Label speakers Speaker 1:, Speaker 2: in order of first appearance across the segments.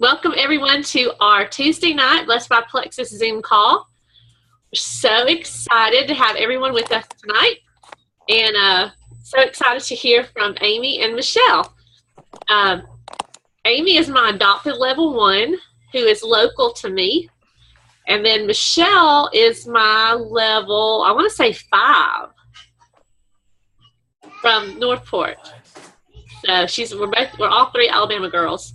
Speaker 1: Welcome everyone to our Tuesday night Blessed by Plexus Zoom call. We're so excited to have everyone with us tonight, and so excited to hear from Amy and Michelle. Amy is my adopted level 1, who is local to me, and then Michelle is my level, I want to say 5, from Northport. So we're all 3 Alabama girls.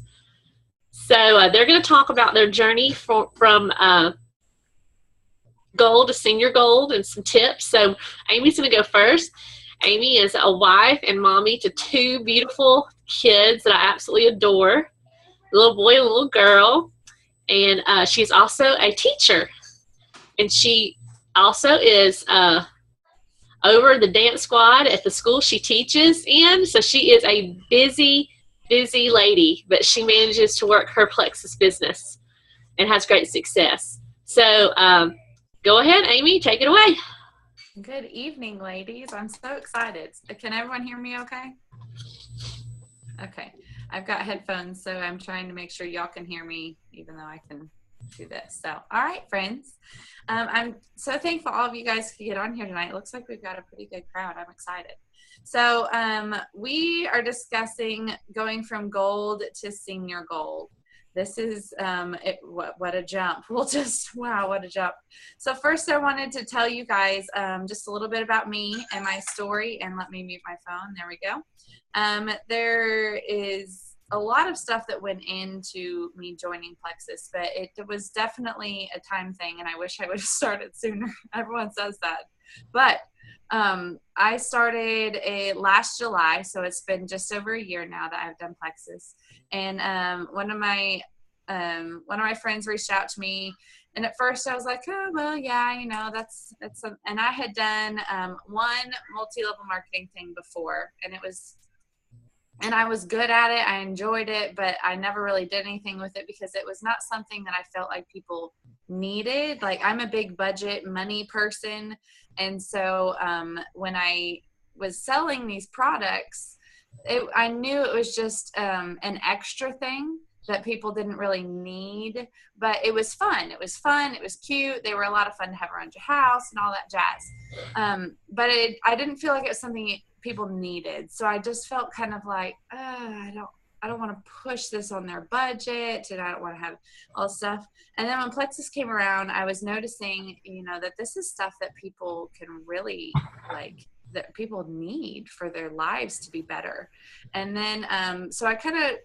Speaker 1: So they're going to talk about their journey from gold to senior gold and some tips. So Amy's going to go first. Amy is a wife and mommy to 2 beautiful kids that I absolutely adore, a little boy and a little girl. And she's also a teacher. And she also is over the dance squad at the school she teaches in. So she is a busy lady, but she manages to work her Plexus business and has great success. So go ahead, Amy, take it away.
Speaker 2: Good evening, ladies. I'm so excited. Can everyone hear me okay? Okay. I've got headphones, so I'm trying to make sure y'all can hear me, even though I can do this. So, all right, friends. I'm so thankful all of you guys could get on here tonight. It looks like we've got a pretty good crowd. I'm excited. So we are discussing going from gold to senior gold. This is, what a jump. Wow, what a jump. So first I wanted to tell you guys just a little bit about me and my story, and let me mute my phone. There we go. There is a lot of stuff that went into me joining Plexus, but it was definitely a time thing, and I wish I would have started sooner. Everyone says that. But I started last July, so it's been just over a year now that I've done Plexus. And one of my friends reached out to me, and at first I was like, oh well, yeah, that's and I had done one multi-level marketing thing before, and I was good at it. I enjoyed it, but I never really did anything with it because it was not something that I felt like people needed. Like, I'm a big budget money person. And so when I was selling these products, I knew it was just an extra thing that people didn't really need, but it was fun. It was fun. It was cute. They were a lot of fun to have around your house and all that jazz. But I didn't feel like it was something people needed. So I just felt kind of like, I don't want to push this on their budget, and I don't want to have all this stuff. And then when Plexus came around, I was noticing, that this is stuff that people can really that people need for their lives to be better. And then, so I kind of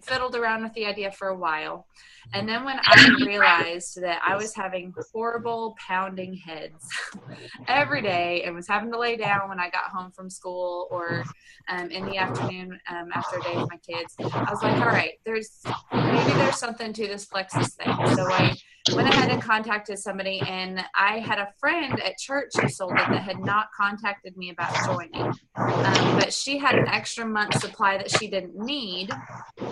Speaker 2: fiddled around with the idea for a while. And then when I realized that I was having horrible pounding heads every day and was having to lay down when I got home from school or in the afternoon after a day with my kids, I was like, all right, maybe there's something to this Plexus thing. So I went ahead and contacted somebody, and I had a friend at church who sold it that had not contacted me about joining. But she had an extra month supply that she didn't need. So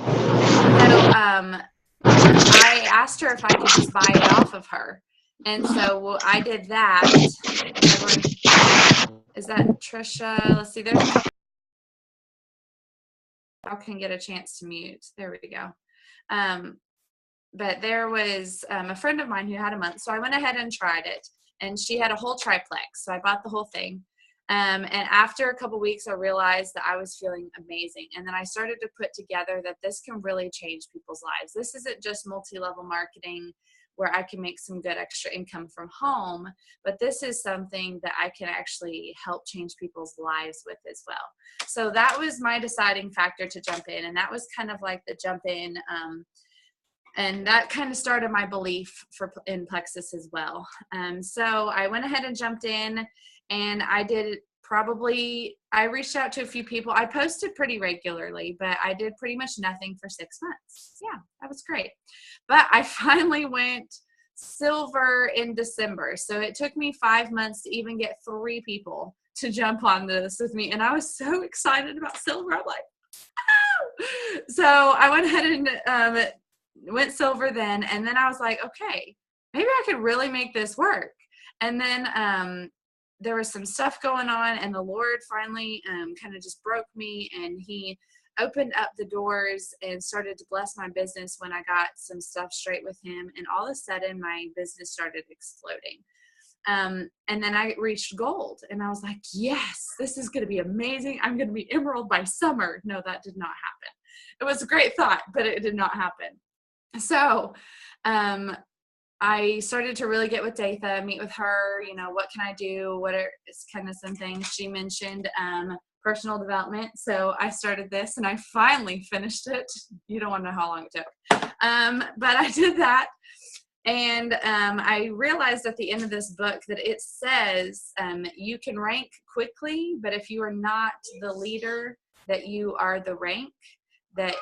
Speaker 2: I asked her if I could just buy it off of her. And so I did that. Is that Trisha? Let's see, there's a couple. I can get a chance to mute. There we go. But there was a friend of mine who had a month. So I went ahead and tried it. And she had a whole triplex. So I bought the whole thing. And after a couple weeks, I realized that I was feeling amazing. And then I started to put together that this can really change people's lives. This isn't just multi-level marketing where I can make some good extra income from home, but this is something that I can actually help change people's lives with as well. So that was my deciding factor to jump in. And that was kind of like the jump in. And that kind of started my belief in Plexus as well. So I went ahead and jumped in. And I reached out to a few people. I posted pretty regularly, but I did pretty much nothing for 6 months. Yeah, that was great. But I finally went silver in December. So it took me 5 months to even get 3 people to jump on this with me. And I was so excited about silver. I'm like, oh! So I went ahead and went silver then. And then I was like, okay, maybe I could really make this work. And then there was some stuff going on, and the Lord finally kind of just broke me, and he opened up the doors and started to bless my business when I got some stuff straight with him. And all of a sudden my business started exploding. And then I reached gold and I was like, yes, this is going to be amazing. I'm going to be emerald by summer. No, that did not happen. It was a great thought, but it did not happen. So, I started to really get with Datha, meet with her, you know, what can I do? What are kind of some things she mentioned, personal development. So I started this and I finally finished it. You don't want to know how long it took. But I did that. And I realized at the end of this book that it says you can rank quickly, but if you are not the leader, that you are the rank, that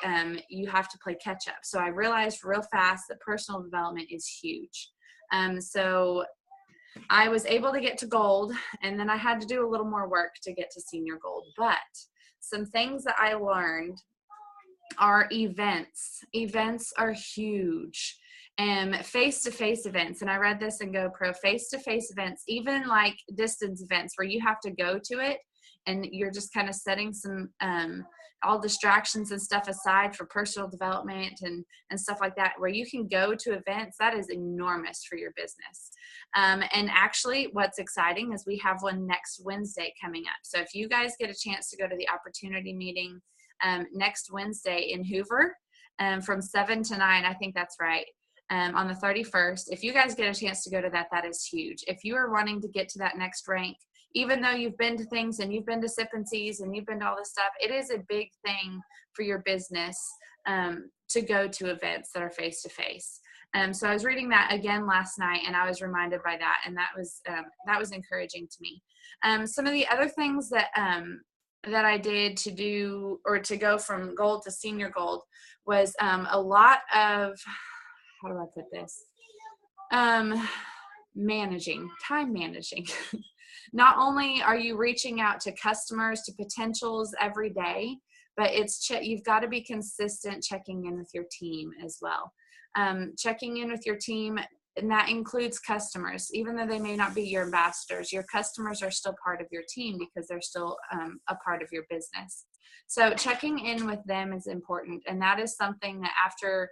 Speaker 2: you have to play catch up. So I realized real fast that personal development is huge. So I was able to get to gold, and then I had to do a little more work to get to senior gold. But some things that I learned are events. Events are huge. Face-to-face events, and I read this in GoPro, face-to-face events, even like distance events where you have to go to it and you're just kind of setting some all distractions and stuff aside for personal development and stuff like that, where you can go to events. That is enormous for your business. And actually what's exciting is we have one next Wednesday coming up. So if you guys get a chance to go to the opportunity meeting next Wednesday in Hoover from 7 to 9, I think that's right. On the 31st, if you guys get a chance to go to that, that is huge. If you are wanting to get to that next rank, even though you've been to things and you've been to Sip and Seas and you've been to all this stuff, it is a big thing for your business to go to events that are face-to-face. So I was reading that again last night and I was reminded by that, and that was encouraging to me. Some of the other things that I did to do, or to go from gold to senior gold, was a lot of, how do I put this? Time managing. Not only are you reaching out to customers, to potentials every day, but you've got to be consistent checking in with your team as well. Checking in with your team, and that includes customers. Even though they may not be your ambassadors, your customers are still part of your team because they're still a part of your business. So checking in with them is important. And that is something that after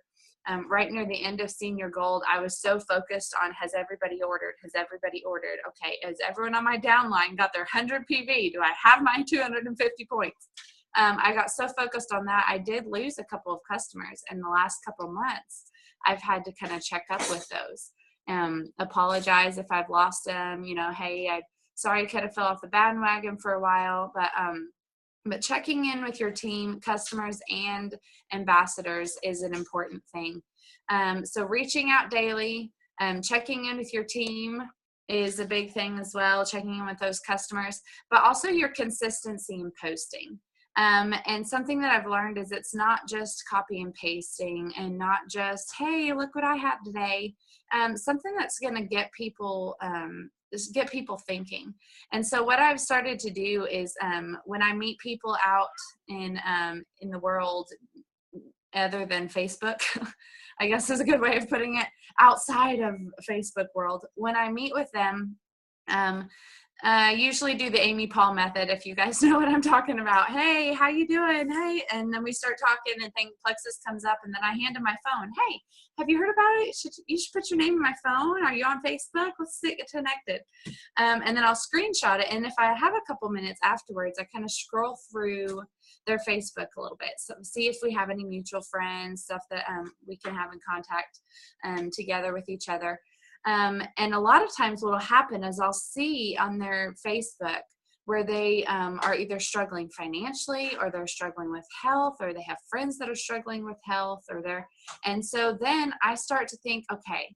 Speaker 2: right near the end of senior gold, I was so focused on, has everybody ordered? Has everybody ordered? Okay, has everyone on my downline got their 100 PV? Do I have my 250 points? I got so focused on that. I did lose a couple of customers in the last couple of months. I've had to kind of check up with those. Apologize if I've lost them. You know, hey, I'm sorry I kind of fell off the bandwagon for a while, but checking in with your team, customers, and ambassadors is an important thing. So reaching out daily, checking in with your team is a big thing as well, checking in with those customers, but also your consistency in posting. And something that I've learned is it's not just copy and pasting and not just, hey, look what I have today. Something that's going to get people thinking. And so what I've started to do is when I meet people out in the world other than Facebook, I guess is a good way of putting it, outside of Facebook world, when I meet with them, I usually do the Amy Paul method, if you guys know what I'm talking about. Hey, how you doing? Hey, and then we start talking and Plexus comes up, and then I hand him my phone. Hey, have you heard about it? You should put your name in my phone. Are you on Facebook? Let's get connected. And then I'll screenshot it. And if I have a couple minutes afterwards, I kind of scroll through their Facebook a little bit. So see if we have any mutual friends, stuff that we can have in contact together with each other. And a lot of times what will happen is I'll see on their Facebook where they are either struggling financially, or they're struggling with health, or they have friends that are struggling with health, and so then I start to think, okay,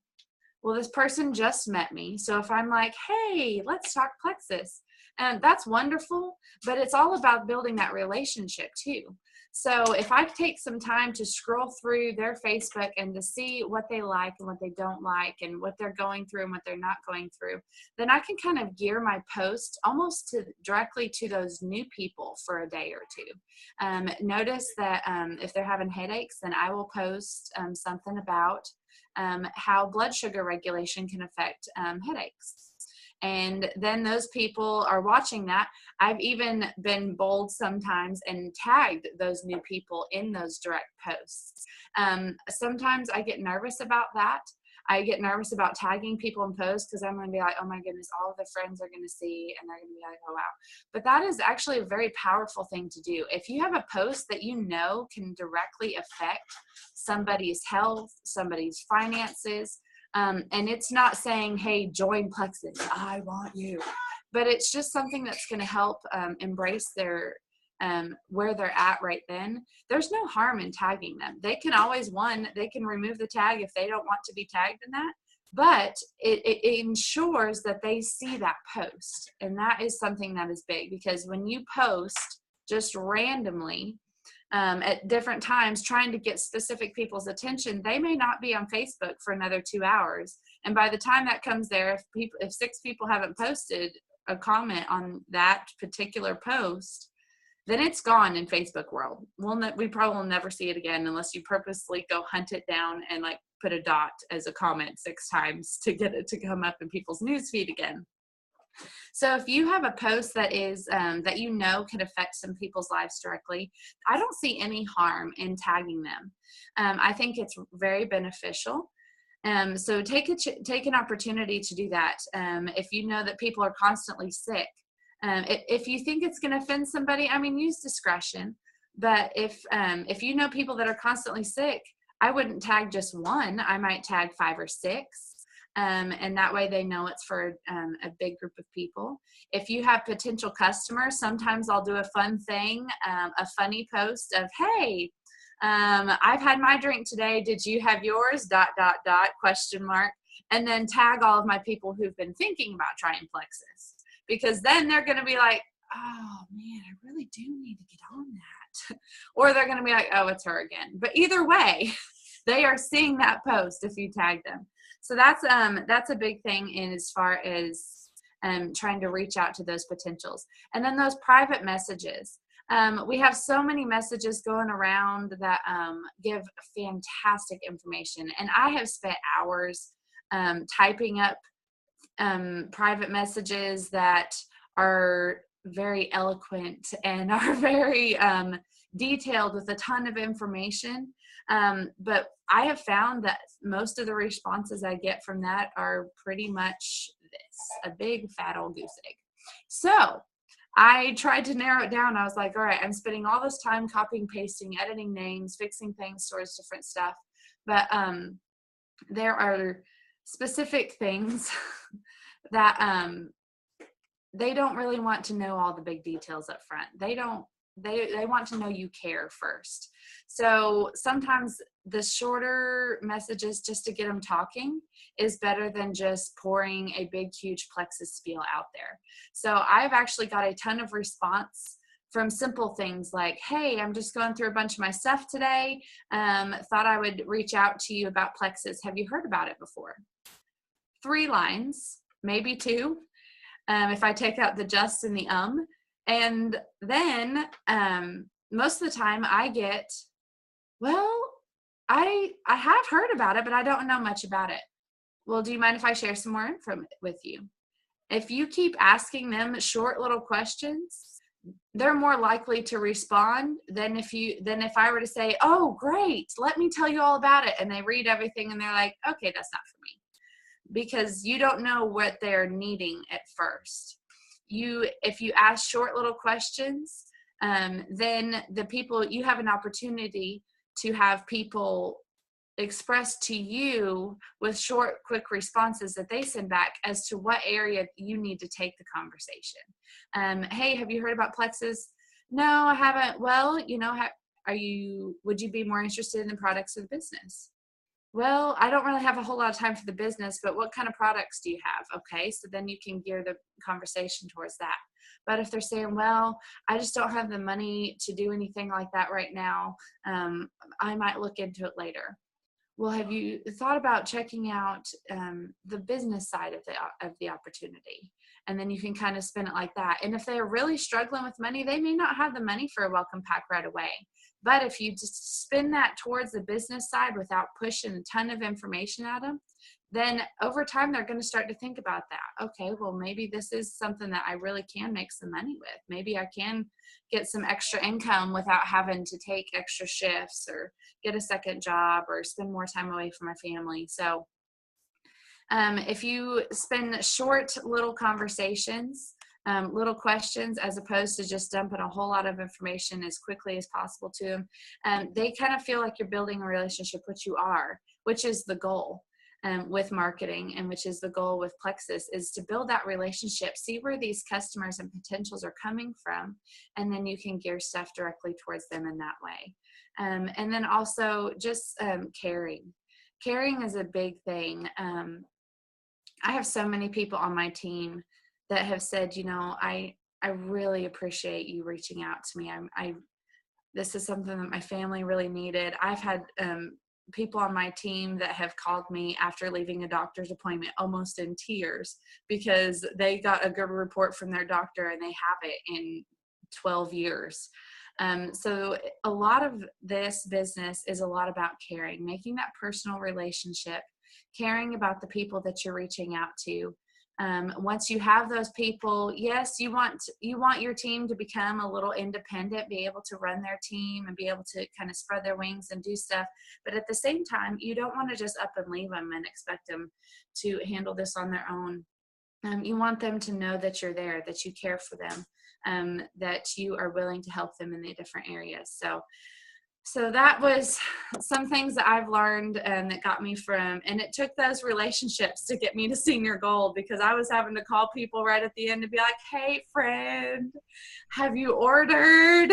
Speaker 2: well, this person just met me. So if I'm like, hey, let's talk Plexus, and that's wonderful, but it's all about building that relationship too. So if I take some time to scroll through their Facebook and to see what they like and what they don't like and what they're going through and what they're not going through, then I can kind of gear my post almost directly to those new people for a day or two. Notice that if they're having headaches, then I will post something about how blood sugar regulation can affect headaches. And then those people are watching that. I've even been bold sometimes and tagged those new people in those direct posts. Sometimes I get nervous about that. I get nervous about tagging people in posts because I'm going to be like, oh my goodness, all of the friends are going to see and they're going to be like, oh wow. But that is actually a very powerful thing to do. If you have a post that you know can directly affect somebody's health, somebody's finances, and it's not saying, hey, join Plexus, I want you. But it's just something that's going to help embrace their where they're at right then. There's no harm in tagging them. They can always, they can remove the tag if they don't want to be tagged in that, but it ensures that they see that post. And that is something that is big, because when you post just randomly at different times trying to get specific people's attention, they may not be on Facebook for another 2 hours. And by the time that comes there, if 6 people haven't posted a comment on that particular post, then it's gone in Facebook world. We probably will never see it again unless you purposely go hunt it down and like put a dot as a comment 6 times to get it to come up in people's newsfeed again. So if you have a post that is that you know can affect some people's lives directly, I don't see any harm in tagging them. I think it's very beneficial. So take an opportunity to do that. If you know that people are constantly sick, if you think it's going to offend somebody, I mean, use discretion. But if you know people that are constantly sick, I wouldn't tag just one. I might tag 5 or 6. And that way they know it's for a big group of people. If you have potential customers, sometimes I'll do a fun thing, a funny post of, hey, I've had my drink today. Did you have yours? ... And then tag all of my people who've been thinking about trying Plexus. Because then they're going to be like, oh man, I really do need to get on that. Or they're going to be like, oh, it's her again. But either way, they are seeing that post if you tag them. So that's a big thing in as far as trying to reach out to those potentials. And then those private messages. We have so many messages going around that give fantastic information. And I have spent hours typing up private messages that are very eloquent and are very detailed with a ton of information. But I have found that most of the responses I get from that are pretty much this, a big fat old goose egg. So I tried to narrow it down. I was like, all right, I'm spending all this time copying, pasting, editing names, fixing things towards different stuff. But there are specific things that they don't really want to know all the big details up front. They want to know you care first. So sometimes the shorter messages just to get them talking is better than just pouring a big, huge Plexus spiel out there. So I've actually got a ton of response from simple things like, hey, I'm just going through a bunch of my stuff today. Thought I would reach out to you about Plexus. Have you heard about it before? 3 lines, maybe 2, if I take out the just and the And then most of the time I get, well, I have heard about it, but I don't know much about it. Well, do you mind if I share some more info with you? If you keep asking them short little questions, they're more likely to respond than if I were to say, oh, great, let me tell you all about it. And they read everything and they're like, okay, that's not for me. Because you don't know what they're needing at first. If you ask short little questions, then you have an opportunity to have people express to you with short, quick responses that they send back as to what area you need to take the conversation. Hey, have you heard about Plexus? No, I haven't. Well, would you be more interested in the products of the business? Well, I don't really have a whole lot of time for the business, but what kind of products do you have? Okay, so then you can gear the conversation towards that. But if they're saying, well, I just don't have the money to do anything like that right now, I might look into it later. Well, have you thought about checking out the business side of the opportunity? And then you can kind of spin it like that. And if they're really struggling with money, they may not have the money for a welcome pack right away. But if you just spin that towards the business side without pushing a ton of information at them, then over time, they're going to start to think about that. Okay, well, maybe this is something that I really can make some money with. Maybe I can get some extra income without having to take extra shifts or get a second job or spend more time away from my family. So if you spend short little conversations, little questions, as opposed to just dumping a whole lot of information as quickly as possible to them, they kind of feel like you're building a relationship, which you are, which is the goal. With marketing, and which is the goal with Plexus, is to build that relationship, see where these customers and potentials are coming from, and then you can gear stuff directly towards them in that way. And then also just caring. Caring is a big thing. I have so many people on my team that have said, I really appreciate you reaching out to me. This is something that my family really needed. I've had people on my team that have called me after leaving a doctor's appointment almost in tears because they got a good report from their doctor and they have it in 12 years. So a lot of this business is a lot about caring, making that personal relationship, caring about the people that you're reaching out to. Once you have those people, yes, you want your team to become a little independent, be able to run their team and be able to kind of spread their wings and do stuff. But at the same time, you don't want to just up and leave them and expect them to handle this on their own. You want them to know that you're there, that you care for them, that you are willing to help them in the different areas. So that was some things that I've learned that got me from, and it took those relationships to get me to Senior Gold, because I was having to call people right at the end to be like, hey, friend, have you ordered?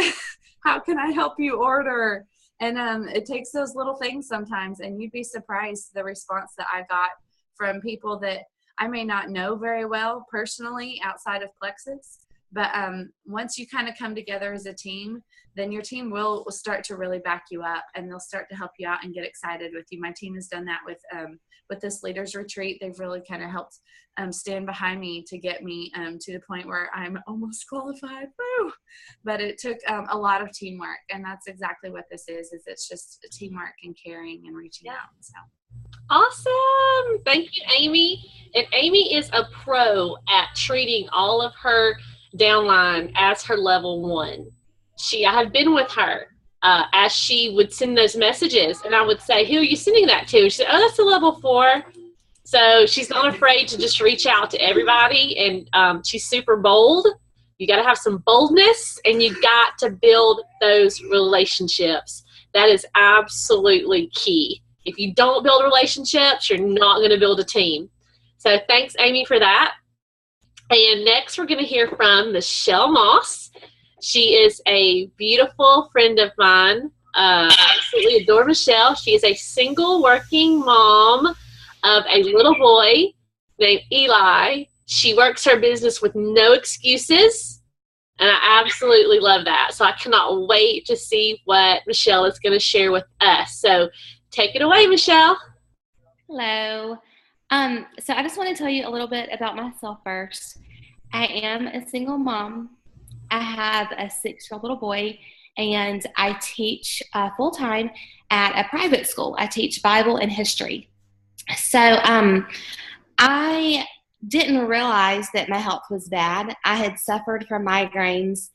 Speaker 2: How can I help you order? And it takes those little things sometimes, and you'd be surprised the response that I got from people that I may not know very well personally outside of Plexus. But once you kind of come together as a team, then your team will start to really back you up, and they'll start to help you out and get excited with you. My team has done that with this leaders retreat. They've really kind of helped stand behind me to get me to the point where I'm almost qualified. Woo! But it took a lot of teamwork, and that's exactly what this is it's just teamwork and caring and reaching out. So.
Speaker 1: Awesome. Thank you, Amy. And Amy is a pro at treating all of her downline as her level 1. I have been with her as she would send those messages, and I would say, who are you sending that to? She said, oh, that's a level 4. So she's not afraid to just reach out to everybody, and she's super bold. You got to have some boldness, and you got to build those relationships. That is absolutely key. If you don't build relationships, you're not going to build a team. So thanks, Amy, for that. And next, we're going to hear from Michelle Moss. She is a beautiful friend of mine. Absolutely adore Michelle. She is a single working mom of a little boy named Eli. She works her business with no excuses, and I absolutely love that. So I cannot wait to see what Michelle is going to share with us. So take it away, Michelle.
Speaker 3: Hello. So I just want to tell you a little bit about myself first. I am a single mom. I have a 6-year-old little boy, and I teach full-time at a private school. I teach Bible and history. So I didn't realize that my health was bad. I had suffered from migraines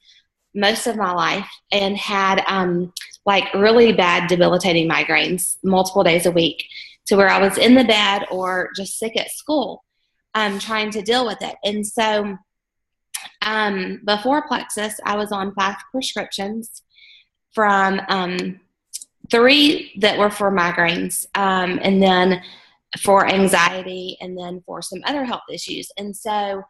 Speaker 3: most of my life and had really bad debilitating migraines multiple days a week, to where I was in the bed or just sick at school trying to deal with it. And so before Plexus, I was on 5 prescriptions, from 3 that were for migraines, and then for anxiety, and then for some other health issues. And so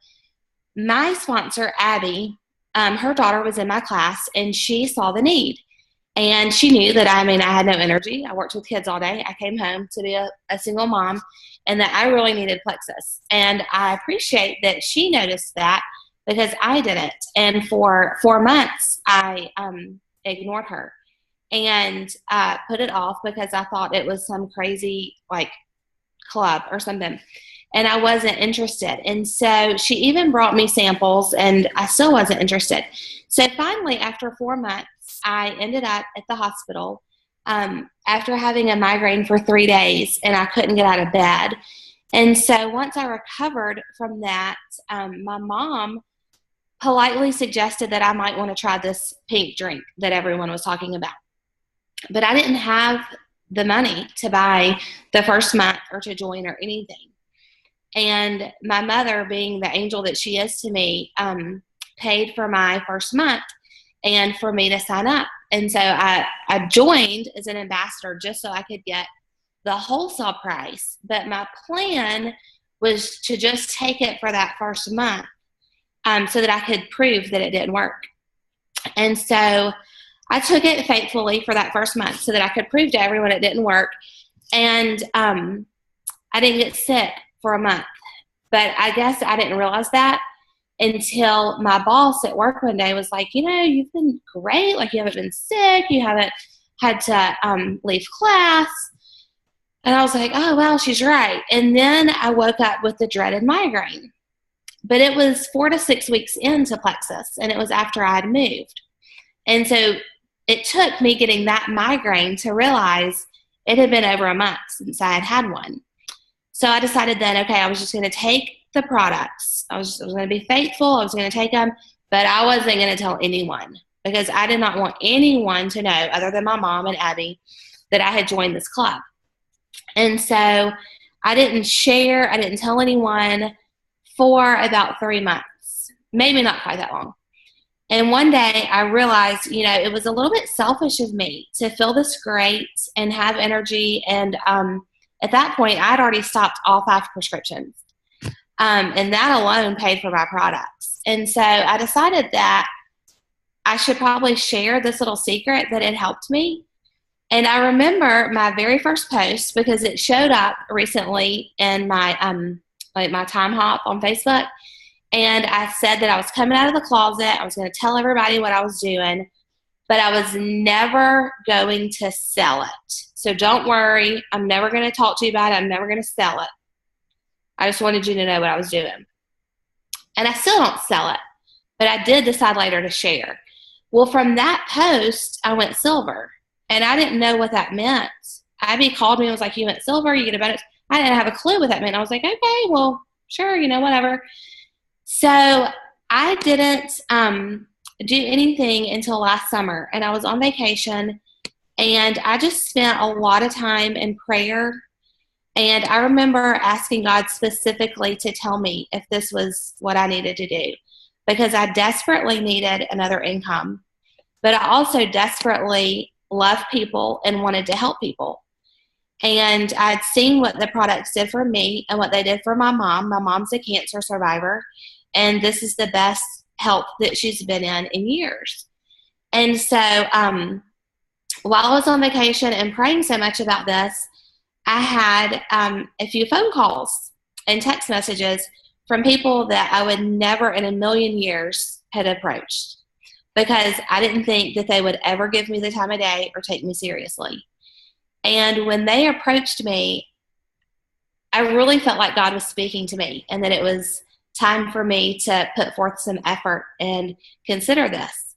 Speaker 3: my sponsor, Abby, her daughter was in my class, and she saw the need. And she knew that, I had no energy. I worked with kids all day. I came home to be a single mom, and that I really needed Plexus. And I appreciate that she noticed that, because I didn't. And for 4 months, I ignored her and put it off because I thought it was some crazy club or something. And I wasn't interested. And so she even brought me samples, and I still wasn't interested. So finally, after 4 months, I ended up at the hospital after having a migraine for 3 days, and I couldn't get out of bed. And so once I recovered from that, my mom politely suggested that I might want to try this pink drink that everyone was talking about. But I didn't have the money to buy the first month or to join or anything. And my mother, being the angel that she is to me, paid for my first month and for me to sign up. And so I joined as an ambassador just so I could get the wholesale price. But my plan was to just take it for that first month so that I could prove that it didn't work. And so I took it faithfully for that first month so that I could prove to everyone it didn't work. And I didn't get sick for a month. But I guess I didn't realize that until my boss at work one day was like, you've been great. Like, you haven't been sick. You haven't had to leave class. And I was like, oh, well, she's right. And then I woke up with the dreaded migraine. But it was 4 to 6 weeks into Plexus, and it was after I had moved. And so it took me getting that migraine to realize it had been over a month since I had had one. So I decided then, okay, I was just going to take the products. I was going to be faithful. I was going to take them, but I wasn't going to tell anyone because I did not want anyone to know, other than my mom and Abby, that I had joined this club. And so I didn't share. I didn't tell anyone for about 3 months, maybe not quite that long. And one day I realized, it was a little bit selfish of me to feel this great and have energy. And at that point, I'd already stopped all 5 prescriptions. And that alone paid for my products. And so I decided that I should probably share this little secret that had helped me. And I remember my very first post because it showed up recently in my my time hop on Facebook. And I said that I was coming out of the closet. I was going to tell everybody what I was doing, but I was never going to sell it. So don't worry. I'm never going to talk to you about it. I'm never going to sell it. I just wanted you to know what I was doing. And I still don't sell it, but I did decide later to share. Well, from that post, I went silver, and I didn't know what that meant. Abby called me and was like, you went silver, you get a bonus. I didn't have a clue what that meant. I was like, okay, well, sure, whatever. So I didn't do anything until last summer, and I was on vacation, and I just spent a lot of time in prayer. And I remember asking God specifically to tell me if this was what I needed to do, because I desperately needed another income, but I also desperately loved people and wanted to help people. And I'd seen what the products did for me and what they did for my mom. My mom's a cancer survivor, and this is the best health that she's been in years. And so while I was on vacation and praying so much about this, I had a few phone calls and text messages from people that I would never in a million years had approached, because I didn't think that they would ever give me the time of day or take me seriously. And when they approached me, I really felt like God was speaking to me and that it was time for me to put forth some effort and consider this.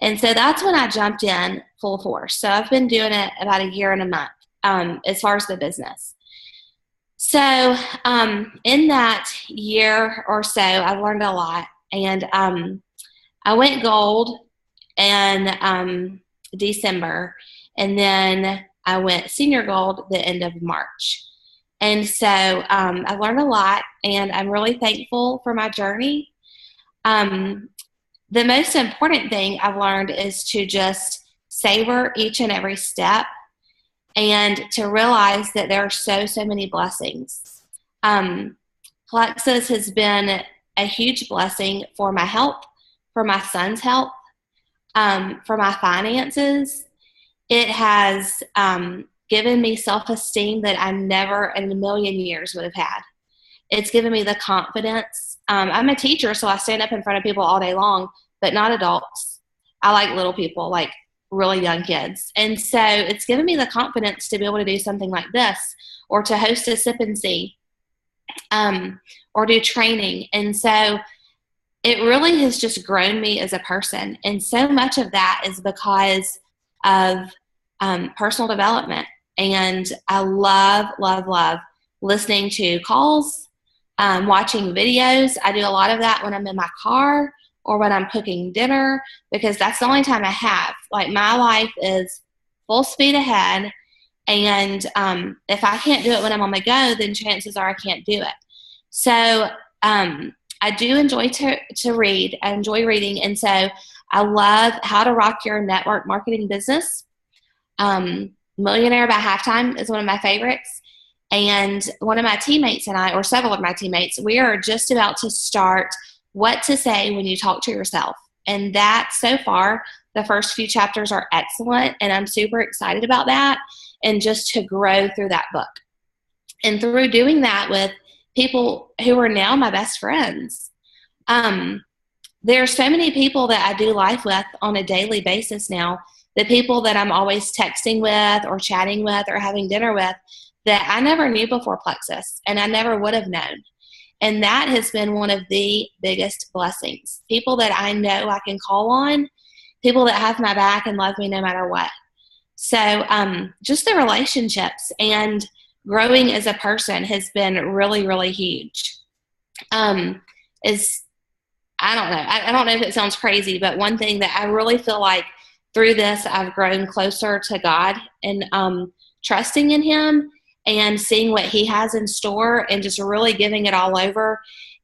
Speaker 3: And so that's when I jumped in full force. So I've been doing it about a year and a month as far as the business. So in that year or so, I've learned a lot. And I went gold in December, and then I went senior gold the end of March. And so I learned a lot, and I'm really thankful for my journey. The most important thing I've learned is to just savor each and every step and to realize that there are so many blessings. Plexus has been a huge blessing for my health, for my son's health, for my finances. It has given me self-esteem that I never in a million years would have had. It's given me the confidence. I'm a teacher, so I stand up in front of people all day long, but not adults. I like little people, like really young kids. And so it's given me the confidence to be able to do something like this, or to host a sip and see, or do training. And so it really has just grown me as a person. And so much of that is because of personal development. And I love listening to calls, watching videos. I do a lot of that when I'm in my car or when I'm cooking dinner, because that's the only time I have. Like, my life is full speed ahead, and if I can't do it when I'm on the go, then chances are I can't do it. So I do enjoy to read. I enjoy reading, and so I love How to Rock Your Network Marketing Business. Millionaire by Halftime is one of my favorites. And one of my teammates and I, or several of my teammates, we are just about to start What to Say When You Talk to Yourself. And that, so far, the first few chapters are excellent, and I'm super excited about that, and just to grow through that book. And through doing that with people who are now my best friends, there are so many people that I do life with on a daily basis now, the people that I'm always texting with or chatting with or having dinner with, that I never knew before Plexus, and I never would have known. And that has been one of the biggest blessings. People that I know I can call on, people that have my back and love me no matter what. So just the relationships and growing as a person has been really, really huge. I don't know. I don't know if it sounds crazy, but one thing that I really feel like through this, I've grown closer to God, and trusting in Him and seeing what He has in store, and just really giving it all over,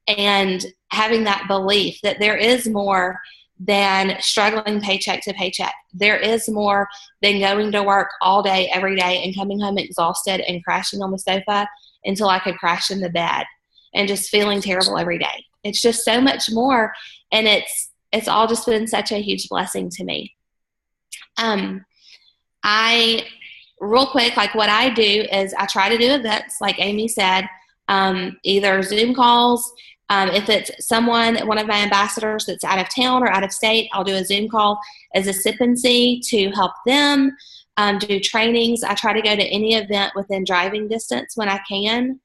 Speaker 3: and having that belief that there is more than struggling paycheck to paycheck. There is more than going to work all day, every day, and coming home exhausted and crashing on the sofa until I could crash in the bed and just feeling terrible every day. It's just so much more, and it's all just been such a huge blessing to me. Real quick, like, what I do is I try to do events, like Amy said, either Zoom calls. If it's one of my ambassadors that's out of town or out of state, I'll do a Zoom call as a sip and see to help them do trainings. I try to go to any event within driving distance when I can.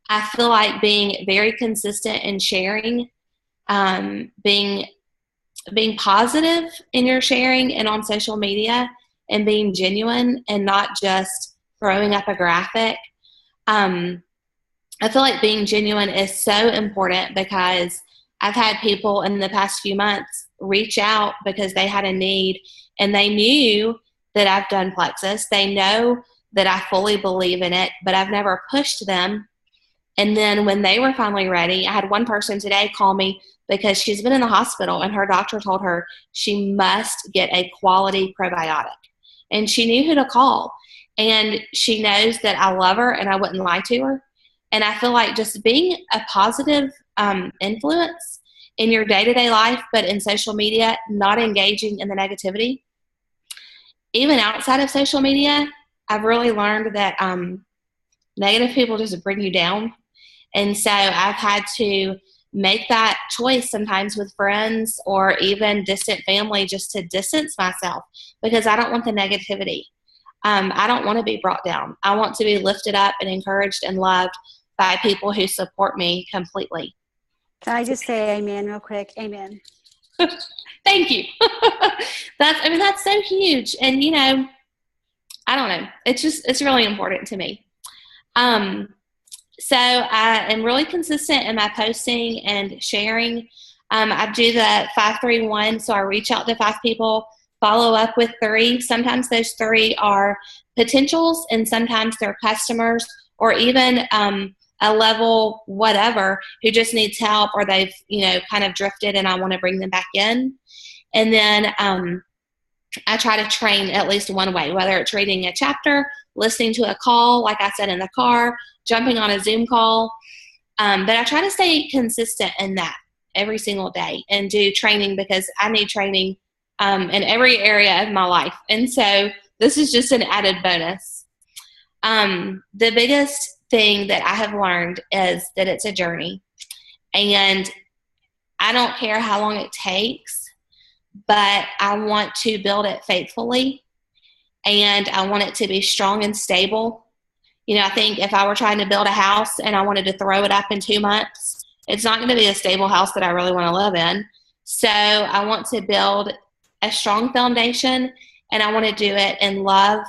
Speaker 3: I feel like being very consistent in sharing, being positive in your sharing and on social media, and being genuine and not just throwing up a graphic. I feel like being genuine is so important, because I've had people in the past few months reach out because they had a need, and they knew that I've done Plexus. They know that I fully believe in it, but I've never pushed them. And then when they were finally ready, I had one person today call me because she's been in the hospital, and her doctor told her she must get a quality probiotic. And she knew who to call. And she knows that I love her and I wouldn't lie to her. And I feel like just being a positive influence in your day-to-day life, but in social media, not engaging in the negativity. Even outside of social media, I've really learned that negative people just bring you down. And so I've had to make that choice sometimes with friends or even distant family, just to distance myself, because I don't want the negativity. I don't want to be brought down. I want to be lifted up and encouraged and loved by people who support me completely.
Speaker 4: Can I just say amen real quick? Amen.
Speaker 3: Thank you. That's so huge. And, I don't know. It's really important to me. So I am really consistent in my posting and sharing. I do the 5-3-1. So I reach out to 5 people, follow up with 3. Sometimes those 3 are potentials, and sometimes they're customers, or even a level whatever who just needs help, or they've kind of drifted and I want to bring them back in. And then I try to train at least one way, whether it's reading a chapter, listening to a call, like I said, in the car, jumping on a Zoom call. But I try to stay consistent in that every single day, and do training, because I need training in every area of my life. And so this is just an added bonus. The biggest thing that I have learned is that it's a journey, and I don't care how long it takes, but I want to build it faithfully, and I want it to be strong and stable. I think if I were trying to build a house and I wanted to throw it up in 2 months, it's not going to be a stable house that I really want to live in. So I want to build a strong foundation, and I want to do it in love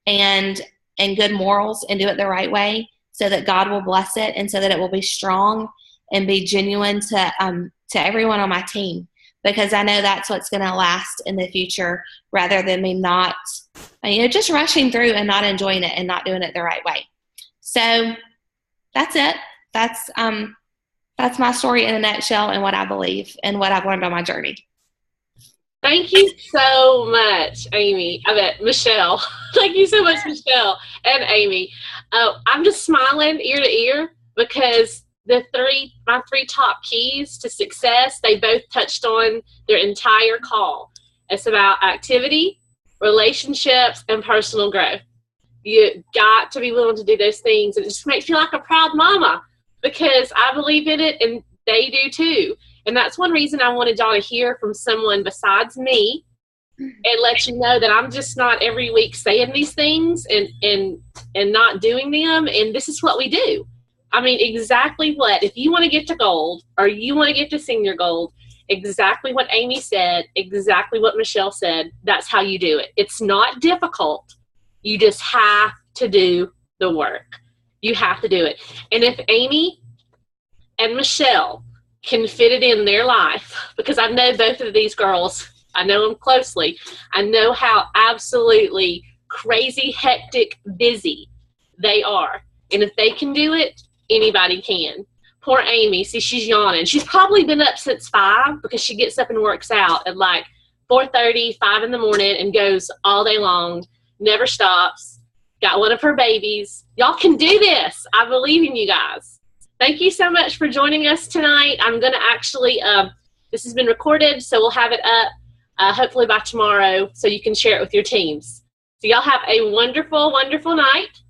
Speaker 3: and good morals, and do it the right way, so that God will bless it and so that it will be strong and be genuine to everyone on my team, because I know that's what's going to last in the future, rather than me not, just rushing through and not enjoying it and not doing it the right way. So that's it. That's my story in a nutshell and what I believe and what I've learned on my journey.
Speaker 1: Thank you so much, Amy. Michelle. Thank you so much, Michelle and Amy. I'm just smiling ear to ear because my three top keys to success, they both touched on their entire call. It's about activity, relationships, and personal growth. You got to be willing to do those things. And it just makes you like a proud mama, because I believe in it and they do too. And that's one reason I wanted y'all to hear from someone besides me and let you know that I'm just not every week saying these things and not doing them. And this is what we do. I mean, exactly what, if you want to get to gold or you want to get to senior gold, exactly what Amy said, exactly what Michelle said, that's how you do it. It's not difficult. You just have to do the work. You have to do it. And if Amy and Michelle can fit it in their life, because I know both of these girls, I know them closely, I know how absolutely crazy, hectic, busy they are. And if they can do it, anybody can. Poor Amy, see, she's yawning. She's probably been up since 5 because she gets up and works out at like 4:30, 5 in the morning and goes all day long, never stops, got one of her babies. Y'all can do this. I believe in you guys. Thank you so much for joining us tonight. I'm going to actually, this has been recorded, so we'll have it up hopefully by tomorrow so you can share it with your teams. So y'all have a wonderful, wonderful night.